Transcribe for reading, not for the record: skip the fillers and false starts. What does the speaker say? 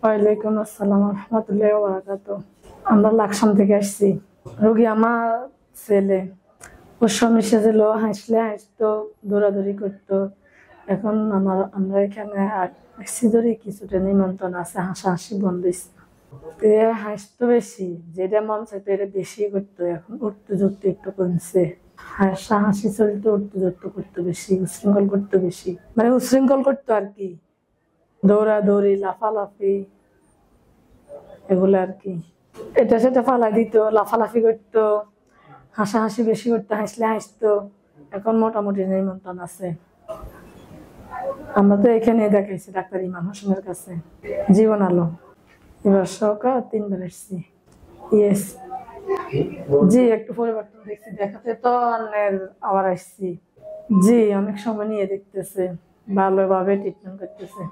ওয়ালাইকুম আসসালাম রহমতুল্লাহি ওয়া বারাকাতুহু। আমরা লাকসাম থেকে আসছি। রোগী আমার ছেলে। ওর স্বামী সেজেলো, হাসতো, দৌড়াদৌড়ি করতো। এখন আমরা এখানে আসছি ধরে কিছুটা নিমন্ত্রণ আছে, হাসাহাসি বন্ধ হয়েছে। হাসতো বেশি, যেটা মন চাইতো এটা বেশি করতো। এখন উঠতে যুক্ত একটু কমছে। হাসাহাসি চলতো, উঠতে যুক্ত করতো বেশি, উশৃঙ্খল করতো বেশি, মানে উশৃঙ্খল করতো আর কি। দৌড়াদৌড়ি, লাফালাফি, এগুলো আর কি। এটা সেটা ফালাই দিত, লাফালাফি করতো, হাসাহাসি বেশি করতো, হাসলে হাসতো। এখন মোটামুটি নিমন্ত্রণ আছে। আমরা তো এখানে দেখাইছি ডাক্তার ইমাম হোসেনের কাছে, জীবন আলো। এবার সকাল 3 বার এসছি। ইয়েস, জি একটু পরিবর্তন দেখছি, দেখাতে তো অন্যের আবার আসছি। জি অনেক সময় নিয়ে দেখতেছে, ভালোভাবে ট্রিটমেন্ট করতেছে।